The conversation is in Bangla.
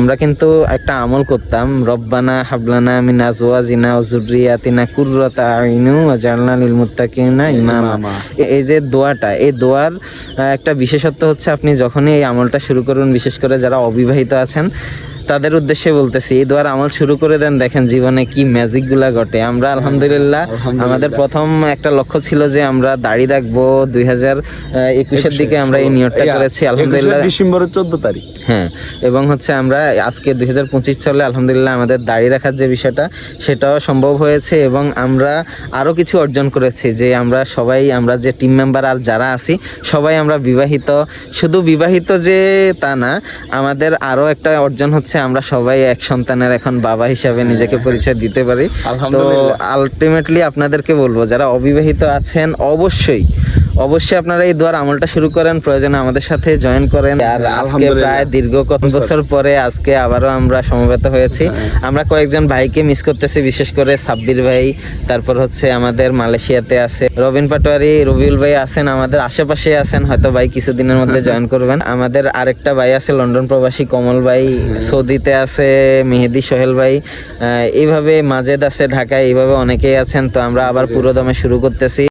আমরা কিন্তু একটা আমল করতাম, রব্বানা হাবলানা মিন আজওয়াজিনা ওয়া যুররিয়াতিনা কুররাতা আইনু ওয়াজআলনা লিল মুত্তাকিনা ইমামা। এই যে দোয়াটা, এই দোয়ার একটা বিশেষত্ব হচ্ছে আপনি যখনই এই আমলটা শুরু করুন, বিশেষ করে যারা অবিবাহিত আছেন তাদের উদ্দেশ্যে বলতেছি, এই দোয়ার আমল শুরু করে দেন, দেখেন জীবনে কি ম্যাজিকগুলা ঘটে। আমরা আলহামদুলিল্লাহ আমাদের প্রথম একটা লক্ষ্য ছিল যে আমরা দাড়ি রাখবো 2021-এর দিকে আমরা এই নিয়তটা করেছি আলহামদুলিল্লাহ ডিসেম্বরের 14 তারিখ। হ্যাঁ, এবং হচ্ছে আমরা আজকে 2025 সালে আলহামদুলিল্লাহ আমাদের দাড়ি রাখার যে বিষয়টা সেটাও সম্ভব হয়েছে, এবং আমরা আরও কিছু অর্জন করেছি যে আমরা সবাই, আমরা যে টিম মেম্বার আর যারা আছি সবাই আমরা বিবাহিত। শুধু বিবাহিত যে তা না, আমাদের আরও একটা অর্জন হচ্ছে আমরা সবাই এক সন্তানের এখন বাবা হিসাবে নিজেকে পরিচয় দিতে পারি। তো আলটিমেটলি আপনাদেরকে বলবো যারা অবিবাহিত আছেন অবশ্যই আপনারা এই দোয়ার আমলটা শুরু করেন, প্রয়োজনে আমাদের সাথে জয়েন করেন। আর আজকে প্রায় দীর্ঘ কত বছর পরে আজকে আবারও আমরা সমবেত হয়েছি। আমরা কয়েকজন ভাইকে মিস করতেছি, বিশেষ করে সাব্বির ভাই, তারপর হচ্ছে আমাদের মালয়েশিয়াতে আছে রবিন পাটোয়ারি, রবিউল ভাই আছেন, আমাদের আশেপাশে আছেন, হয়তো ভাই কিছুদিনের মধ্যে জয়েন করবেন। আমাদের আরেকটা ভাই আছে লন্ডন প্রবাসী কমল ভাই, সৌদিতে আছে মেহেদি সোহেল ভাই, এইভাবে মাজেদ আছে ঢাকায়, এইভাবে অনেকেই আছেন। তো আমরা আবার পুরোদমে শুরু করতেছি।